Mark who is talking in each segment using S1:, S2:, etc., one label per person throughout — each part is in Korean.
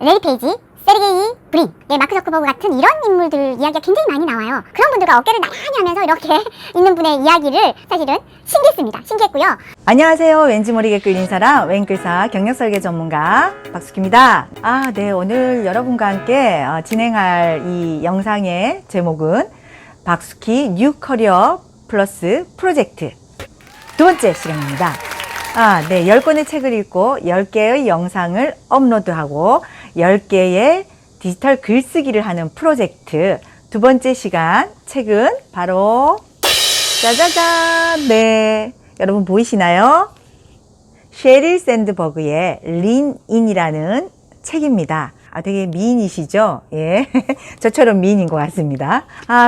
S1: 레리 페이지, 세르게이 브린, 마크 저커버그 같은 이런 인물들 이야기가 굉장히 많이 나와요. 그런 분들과 어깨를 나란히 하면서 이렇게 있는 분의 이야기를 사실은 신기했습니다. 신기했고요.
S2: 안녕하세요. 왠지 모르게 끌린 사람 웬글사 경력설계 전문가 박숙희입니다. 네, 오늘 여러분과 함께 진행할 이 영상의 제목은 박숙희 뉴 커리어 플러스 프로젝트 두 번째 시간입니다. 네, 10권의 책을 읽고 10개의 영상을 업로드하고 10개의 디지털 글쓰기를 하는 프로젝트 두 번째 시간 책은 바로 짜자잔! 네, 여러분 보이시나요? 셰릴 샌드버그의 린인이라는 책입니다. 되게 미인이시죠? 예. 저처럼 미인인 것 같습니다.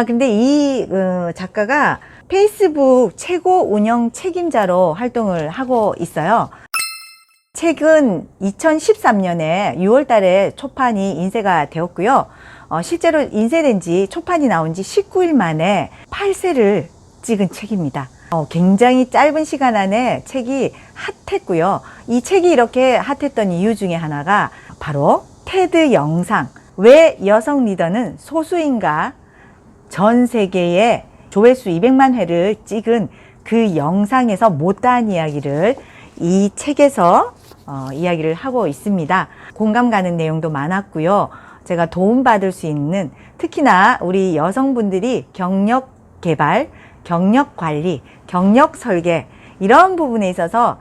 S2: 근데 이 작가가 페이스북 최고 운영 책임자로 활동을 하고 있어요. 책은 2013년에 6월 달에 초판이 인쇄가 되었고요. 실제로 인쇄된 지 초판이 나온 지 19일 만에 8세를 찍은 책입니다. 굉장히 짧은 시간 안에 책이 핫했고요. 이 책이 이렇게 핫했던 이유 중에 하나가 바로 테드 영상, 왜 여성 리더는 소수인가, 전 세계에 조회수 200만 회를 찍은 그 영상에서 못다한 이야기를 이 책에서 이야기를 하고 있습니다. 공감 가는 내용도 많았고요. 제가 도움받을 수 있는, 특히나 우리 여성분들이 경력 개발, 경력 관리, 경력 설계 이런 부분에 있어서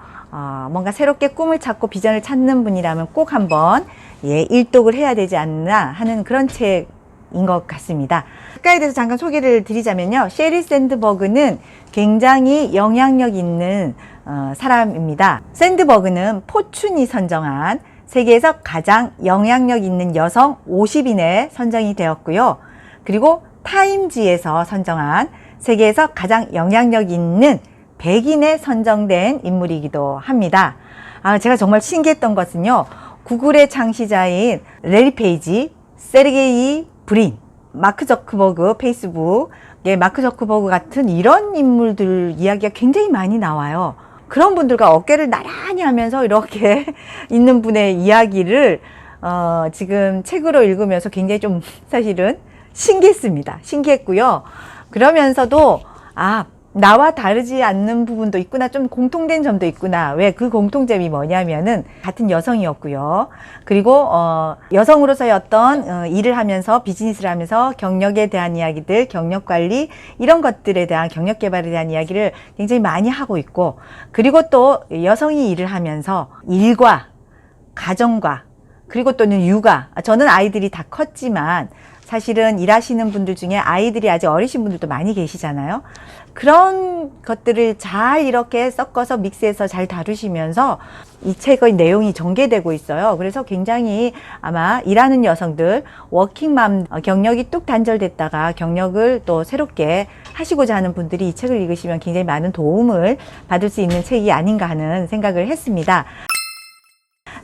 S2: 뭔가 새롭게 꿈을 찾고 비전을 찾는 분이라면 꼭 한번 일독을 해야 되지 않나 하는 그런 책인 것 같습니다. 작가에 대해서 잠깐 소개를 드리자면요. 셰릴 샌드버그는 굉장히 영향력 있는 사람입니다. 샌드버그는 포춘이 선정한 세계에서 가장 영향력 있는 여성 50인에 선정이 되었고요. 그리고 타임지에서 선정한 세계에서 가장 영향력 있는 100인에 선정된 인물이기도 합니다. 제가 정말 신기했던 것은요. 구글의 창시자인 레리 페이지, 세르게이 브린, 마크 저커버그, 페이스북의 마크 저커버그 같은 이런 인물들 이야기가 굉장히 많이 나와요. 그런 분들과 어깨를 나란히 하면서 이렇게 있는 분의 이야기를 지금 책으로 읽으면서 굉장히 좀 사실은 신기했습니다. 신기했고요. 그러면서도 나와 다르지 않는 부분도 있구나, 좀 공통된 점도 있구나. 왜 그 공통점이 뭐냐면은 같은 여성이었고요. 그리고 여성으로서의 어떤 일을 하면서, 비즈니스를 하면서 경력에 대한 이야기들, 경력 관리 이런 것들에 대한, 경력 개발에 대한 이야기를 굉장히 많이 하고 있고, 그리고 또 여성이 일을 하면서 일과 가정과 그리고 또는 육아, 저는 아이들이 다 컸지만 사실은 일하시는 분들 중에 아이들이 아직 어리신 분들도 많이 계시잖아요. 그런 것들을 잘 이렇게 섞어서 믹스해서 잘 다루시면서 이 책의 내용이 전개되고 있어요. 그래서 굉장히 아마 일하는 여성들, 워킹맘, 경력이 뚝 단절됐다가 경력을 또 새롭게 하시고자 하는 분들이 이 책을 읽으시면 굉장히 많은 도움을 받을 수 있는 책이 아닌가 하는 생각을 했습니다.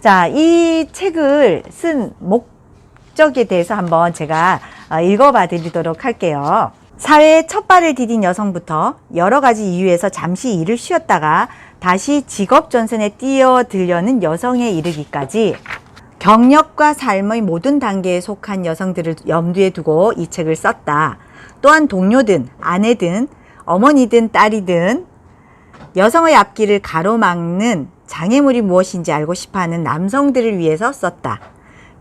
S2: 자, 이 책을 쓴 목적에 대해서 한번 제가 읽어봐 드리도록 할게요. 사회에 첫 발을 디딘 여성부터 여러 가지 이유에서 잠시 일을 쉬었다가 다시 직업 전선에 뛰어들려는 여성에 이르기까지 경력과 삶의 모든 단계에 속한 여성들을 염두에 두고 이 책을 썼다. 또한 동료든 아내든 어머니든 딸이든 여성의 앞길을 가로막는 장애물이 무엇인지 알고 싶어하는 남성들을 위해서 썼다.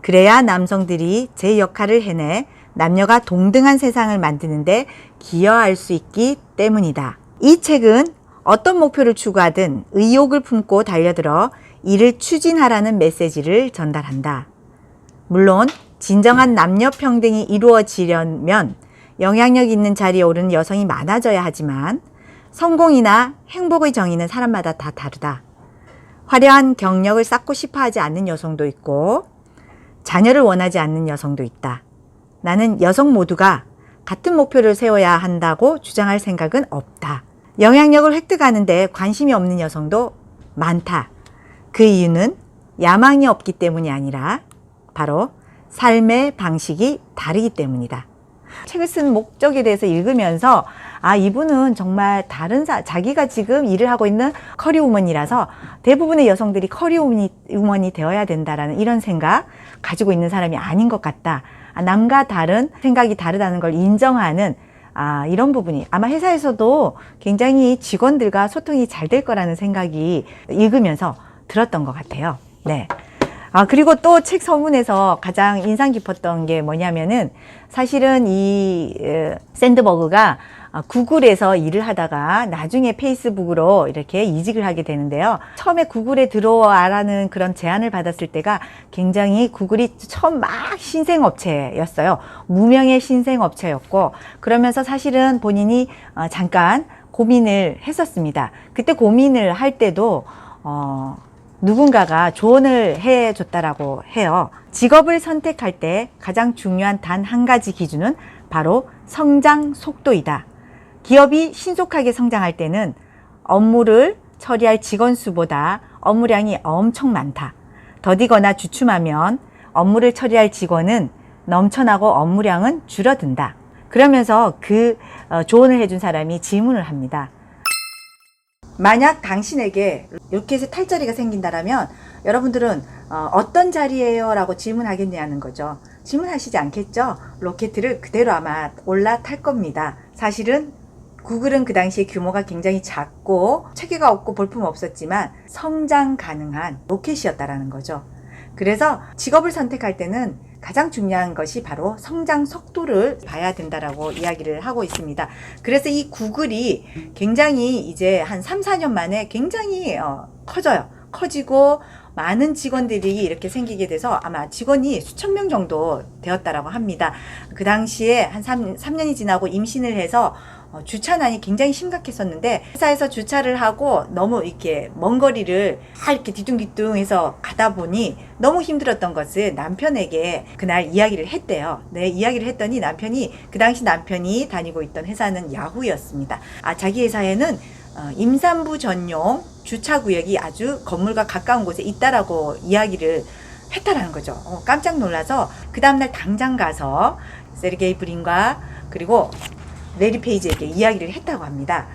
S2: 그래야 남성들이 제 역할을 해내 남녀가 동등한 세상을 만드는데 기여할 수 있기 때문이다. 이 책은 어떤 목표를 추구하든 의욕을 품고 달려들어 이를 추진하라는 메시지를 전달한다. 물론 진정한 남녀 평등이 이루어지려면 영향력 있는 자리에 오르는 여성이 많아져야 하지만 성공이나 행복의 정의는 사람마다 다 다르다. 화려한 경력을 쌓고 싶어 하지 않는 여성도 있고 자녀를 원하지 않는 여성도 있다. 나는 여성 모두가 같은 목표를 세워야 한다고 주장할 생각은 없다. 영향력을 획득하는데 관심이 없는 여성도 많다. 그 이유는 야망이 없기 때문이 아니라 바로 삶의 방식이 다르기 때문이다. 책을 쓴 목적에 대해서 읽으면서 이분은 정말 자기가 지금 일을 하고 있는 커리우먼이라서 대부분의 여성들이 커리우먼이 되어야 된다라는 이런 생각, 가지고 있는 사람이 아닌 것 같다. 남과 다른 생각이 다르다는 걸 인정하는 이런 부분이 아마 회사에서도 굉장히 직원들과 소통이 잘 될 거라는 생각이 읽으면서 들었던 것 같아요. 네. 그리고 또 책 서문에서 가장 인상 깊었던 게 뭐냐면은 사실은 이 샌드버그가 구글에서 일을 하다가 나중에 페이스북으로 이렇게 이직을 하게 되는데요. 처음에 구글에 들어와라는 그런 제안을 받았을 때가 굉장히 구글이 처음 막 신생업체였어요. 무명의 신생업체였고, 그러면서 사실은 본인이 잠깐 고민을 했었습니다. 그때 고민을 할 때도 누군가가 조언을 해줬다라고 해요. 직업을 선택할 때 가장 중요한 단 한 가지 기준은 바로 성장 속도이다. 기업이 신속하게 성장할 때는 업무를 처리할 직원 수보다 업무량이 엄청 많다. 더디거나 주춤하면 업무를 처리할 직원은 넘쳐나고 업무량은 줄어든다. 그러면서 그 조언을 해준 사람이 질문을 합니다. 만약 당신에게 로켓에 탈 자리가 생긴다라면 여러분들은 어떤 자리예요? 라고 질문하겠냐는 거죠. 질문하시지 않겠죠? 로켓을 그대로 아마 올라탈 겁니다. 사실은 구글은 그 당시에 규모가 굉장히 작고 체계가 없고 볼품 없었지만 성장 가능한 로켓이었다라는 거죠. 그래서 직업을 선택할 때는 가장 중요한 것이 바로 성장 속도를 봐야 된다라고 이야기를 하고 있습니다. 그래서 이 구글이 굉장히 이제 한 3, 4년 만에 굉장히 커져요. 커지고 많은 직원들이 이렇게 생기게 돼서 아마 직원이 수천 명 정도 되었다라고 합니다. 그 당시에 한 3년이 지나고 임신을 해서 주차난이 굉장히 심각했었는데, 회사에서 주차를 하고 너무 이렇게 먼 거리를 이렇게 뒤뚱뒤뚱해서 가다 보니 너무 힘들었던 것을 남편에게 그날 이야기를 했대요. 네, 이야기를 했더니 그 당시 남편이 다니고 있던 회사는 야후였습니다. 자기 회사에는 임산부 전용 주차구역이 아주 건물과 가까운 곳에 있다라고 이야기를 했다라는 거죠. 깜짝 놀라서 그 다음날 당장 가서 세르게이 브린과 그리고 레리 페이지에게 이야기를 했다고 합니다.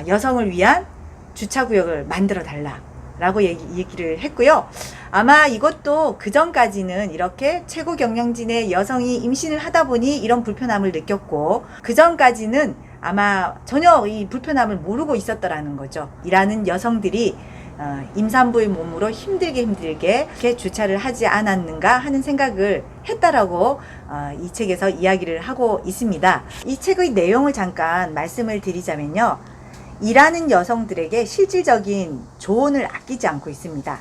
S2: 여성을 위한 주차구역을 만들어 달라라고 얘기를 했고요. 아마 이것도 그 전까지는 이렇게 최고 경영진의 여성이 임신을 하다 보니 이런 불편함을 느꼈고, 그 전까지는 아마 전혀 이 불편함을 모르고 있었더라는 거죠. 일하는 여성들이 임산부의 몸으로 힘들게 이렇게 주차를 하지 않았는가 하는 생각을 했다라고 이 책에서 이야기를 하고 있습니다. 이 책의 내용을 잠깐 말씀을 드리자면요. 일하는 여성들에게 실질적인 조언을 아끼지 않고 있습니다.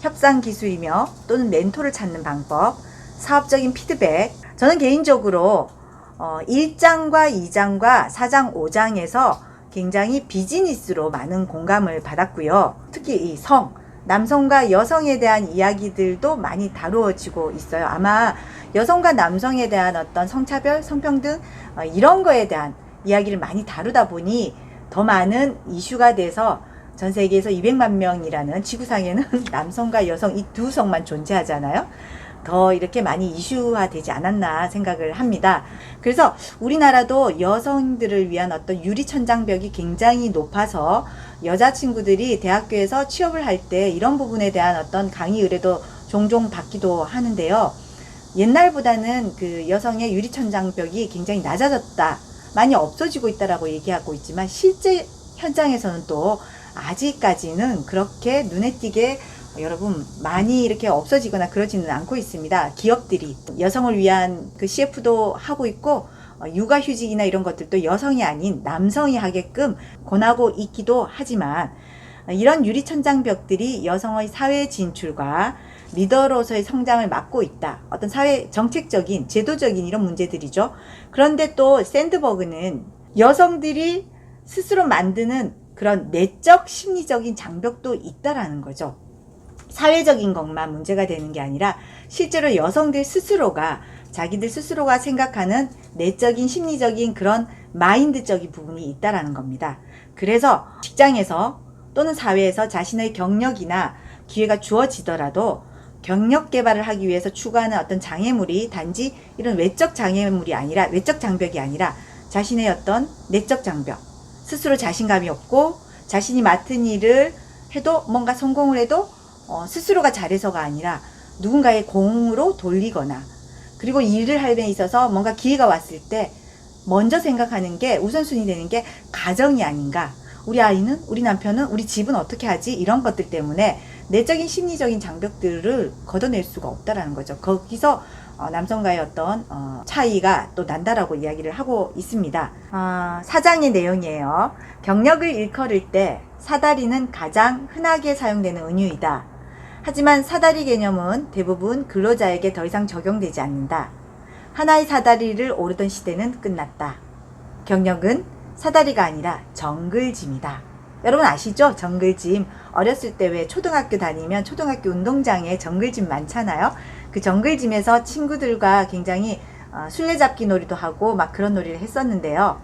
S2: 협상 기술이며 또는 멘토를 찾는 방법, 사업적인 피드백. 저는 개인적으로 1장과 2장과 4장, 5장에서 굉장히 비즈니스로 많은 공감을 받았고요. 특히 이 남성과 여성에 대한 이야기들도 많이 다루어지고 있어요. 아마 여성과 남성에 대한 어떤 성차별, 성평등 이런 거에 대한 이야기를 많이 다루다 보니 더 많은 이슈가 돼서 전 세계에서 200만 명이라는 지구상에는 남성과 여성 이 두 성만 존재하잖아요. 더 이렇게 많이 이슈화되지 않았나 생각을 합니다. 그래서 우리나라도 여성들을 위한 어떤 유리천장벽이 굉장히 높아서 여자친구들이 대학교에서 취업을 할 때 이런 부분에 대한 어떤 강의 의뢰도 종종 받기도 하는데요. 옛날보다는 그 여성의 유리천장벽이 굉장히 낮아졌다, 많이 없어지고 있다라고 얘기하고 있지만 실제 현장에서는 또 아직까지는 그렇게 눈에 띄게 여러분 많이 이렇게 없어지거나 그러지는 않고 있습니다. 기업들이 여성을 위한 그 CF도 하고 있고 육아휴직이나 이런 것들도 여성이 아닌 남성이 하게끔 권하고 있기도 하지만, 이런 유리천장벽들이 여성의 사회 진출과 리더로서의 성장을 막고 있다. 어떤 사회 정책적인 제도적인 이런 문제들이죠. 그런데 또 샌드버그는 여성들이 스스로 만드는 그런 내적 심리적인 장벽도 있다라는 거죠. 사회적인 것만 문제가 되는 게 아니라 실제로 여성들 스스로가 자기들 스스로가 생각하는 내적인 심리적인 그런 마인드적인 부분이 있다라는 겁니다. 그래서 직장에서 또는 사회에서 자신의 경력이나 기회가 주어지더라도 경력 개발을 하기 위해서 추구하는 어떤 장애물이 단지 이런 외적 장애물이 아니라, 외적 장벽이 아니라 자신의 어떤 내적 장벽, 스스로 자신감이 없고 자신이 맡은 일을 해도 뭔가 성공을 해도 스스로가 잘해서가 아니라 누군가의 공으로 돌리거나, 그리고 일을 할 데 있어서 뭔가 기회가 왔을 때 먼저 생각하는 게 우선순위 되는 게 가정이 아닌가. 우리 아이는, 우리 남편은, 우리 집은 어떻게 하지? 이런 것들 때문에 내적인 심리적인 장벽들을 걷어낼 수가 없다라는 거죠. 거기서 남성과의 어떤 차이가 또 난다라고 이야기를 하고 있습니다. 사장의 내용이에요. 경력을 일컬을 때 사다리는 가장 흔하게 사용되는 은유이다. 하지만 사다리 개념은 대부분 근로자에게 더 이상 적용되지 않는다. 하나의 사다리를 오르던 시대는 끝났다. 경력은 사다리가 아니라 정글짐이다. 여러분 아시죠? 정글짐. 어렸을 때 왜 초등학교 다니면 초등학교 운동장에 정글짐 많잖아요. 그 정글짐에서 친구들과 굉장히 술래잡기 놀이도 하고 막 그런 놀이를 했었는데요.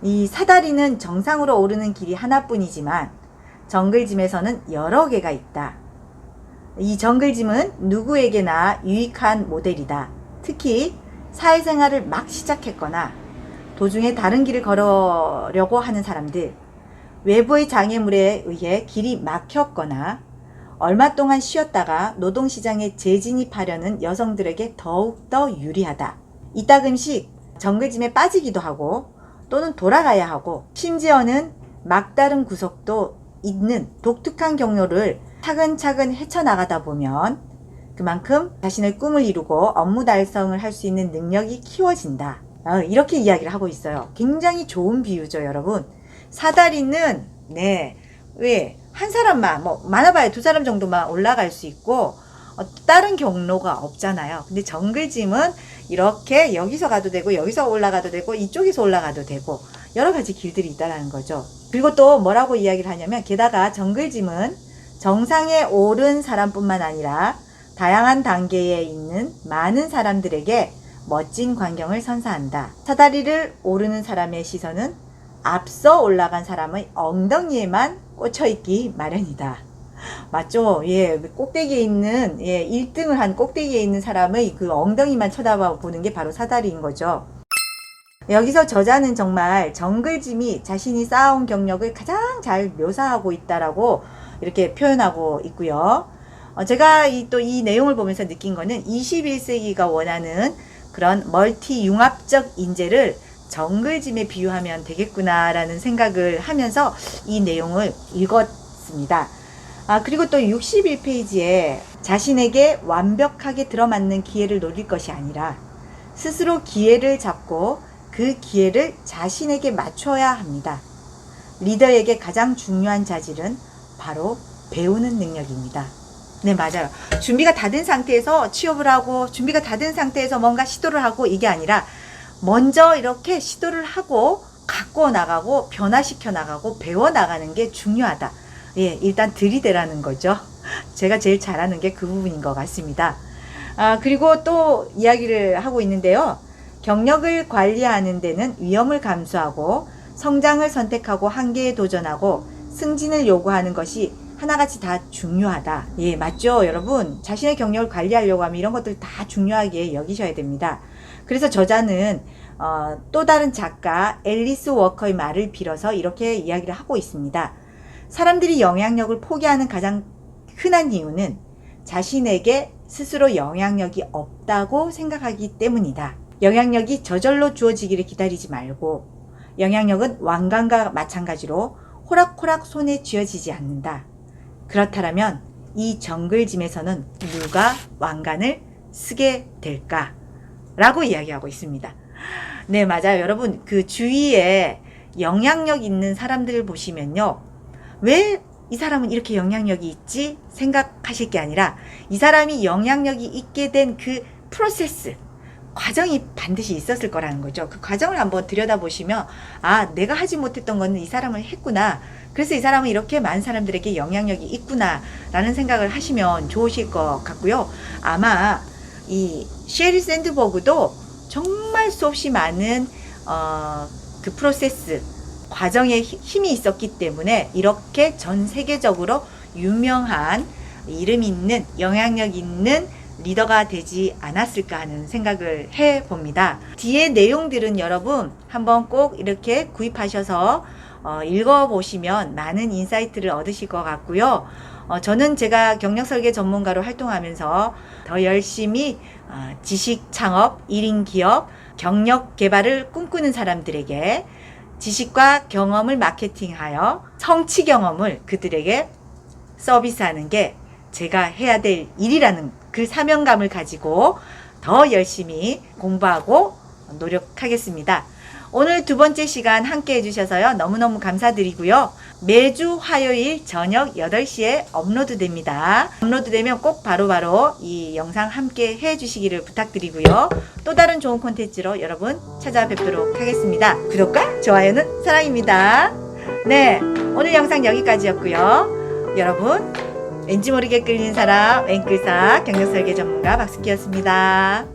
S2: 이 사다리는 정상으로 오르는 길이 하나뿐이지만 정글짐에서는 여러 개가 있다. 이 정글짐은 누구에게나 유익한 모델이다. 특히 사회생활을 막 시작했거나 도중에 다른 길을 걸으려고 하는 사람들, 외부의 장애물에 의해 길이 막혔거나 얼마 동안 쉬었다가 노동시장에 재진입하려는 여성들에게 더욱더 유리하다. 이따금씩 정글짐에 빠지기도 하고 또는 돌아가야 하고 심지어는 막다른 구석도 있는 독특한 경로를 차근차근 헤쳐나가다 보면 그만큼 자신의 꿈을 이루고 업무 달성을 할 수 있는 능력이 키워진다. 이렇게 이야기를 하고 있어요. 굉장히 좋은 비유죠, 여러분. 사다리는 왜 한 사람만 많아봐야 두 사람 정도만 올라갈 수 있고 다른 경로가 없잖아요. 근데 정글짐은 이렇게 여기서 가도 되고 여기서 올라가도 되고 이쪽에서 올라가도 되고 여러 가지 길들이 있다는 거죠. 그리고 또 뭐라고 이야기를 하냐면 게다가 정글짐은 정상에 오른 사람뿐만 아니라 다양한 단계에 있는 많은 사람들에게 멋진 광경을 선사한다. 사다리를 오르는 사람의 시선은 앞서 올라간 사람의 엉덩이에만 꽂혀있기 마련이다. 맞죠? 꼭대기에 있는, 1등을 한 꼭대기에 있는 사람의 그 엉덩이만 쳐다보는 게 바로 사다리인 거죠. 여기서 저자는 정말 정글짐이 자신이 쌓아온 경력을 가장 잘 묘사하고 있다라고 이렇게 표현하고 있고요. 제가 또 이 내용을 보면서 느낀 거는 21세기가 원하는 그런 멀티 융합적 인재를 정글짐에 비유하면 되겠구나라는 생각을 하면서 이 내용을 읽었습니다. 그리고 또 61페이지에 자신에게 완벽하게 들어맞는 기회를 노릴 것이 아니라 스스로 기회를 잡고 그 기회를 자신에게 맞춰야 합니다. 리더에게 가장 중요한 자질은 바로 배우는 능력입니다. 네, 맞아요. 준비가 다 된 상태에서 취업을 하고 준비가 다 된 상태에서 뭔가 시도를 하고 이게 아니라 먼저 이렇게 시도를 하고 갖고 나가고 변화시켜 나가고 배워 나가는 게 중요하다. 일단 들이대라는 거죠. 제가 제일 잘하는 게 그 부분인 것 같습니다. 그리고 또 이야기를 하고 있는데요. 경력을 관리하는 데는 위험을 감수하고 성장을 선택하고 한계에 도전하고 승진을 요구하는 것이 하나같이 다 중요하다. 맞죠, 여러분? 자신의 경력을 관리하려고 하면 이런 것들 다 중요하게 여기셔야 됩니다. 그래서 저자는 또 다른 작가 앨리스 워커의 말을 빌어서 이렇게 이야기를 하고 있습니다. 사람들이 영향력을 포기하는 가장 흔한 이유는 자신에게 스스로 영향력이 없다고 생각하기 때문이다. 영향력이 저절로 주어지기를 기다리지 말고 영향력은 왕관과 마찬가지로 호락호락 손에 쥐어지지 않는다. 그렇다면 이 정글짐에서는 누가 왕관을 쓰게 될까? 라고 이야기하고 있습니다. 네, 맞아요. 여러분, 그 주위에 영향력 있는 사람들을 보시면요. 왜 이 사람은 이렇게 영향력이 있지? 생각하실 게 아니라 이 사람이 영향력이 있게 된 그 프로세스, 과정이 반드시 있었을 거라는 거죠. 그 과정을 한번 들여다보시면 내가 하지 못했던 거는 이 사람은 했구나. 그래서 이 사람은 이렇게 많은 사람들에게 영향력이 있구나 라는 생각을 하시면 좋으실 것 같고요. 아마 이 셰릴 샌드버그도 정말 수없이 많은 그 프로세스 과정에 힘이 있었기 때문에 이렇게 전 세계적으로 유명한 이름 있는 영향력 있는 리더가 되지 않았을까 하는 생각을 해봅니다. 뒤에 내용들은 여러분 한번 꼭 이렇게 구입하셔서 읽어보시면 많은 인사이트를 얻으실 것 같고요. 저는 제가 경력 설계 전문가로 활동하면서 더 열심히 지식 창업, 1인 기업, 경력 개발을 꿈꾸는 사람들에게 지식과 경험을 마케팅하여 성취 경험을 그들에게 서비스하는 게 제가 해야 될 일이라는 그 사명감을 가지고 더 열심히 공부하고 노력하겠습니다. 오늘 두 번째 시간 함께 해주셔서요. 너무너무 감사드리고요. 매주 화요일 저녁 8시에 업로드 됩니다. 업로드 되면 꼭 바로바로 이 영상 함께 해주시기를 부탁드리고요. 또 다른 좋은 콘텐츠로 여러분 찾아뵙도록 하겠습니다. 구독과 좋아요는 사랑입니다. 네, 오늘 영상 여기까지였고요. 여러분, 왠지 모르게 끌리는 사람 웬글사 경력설계 전문가 박스키였습니다.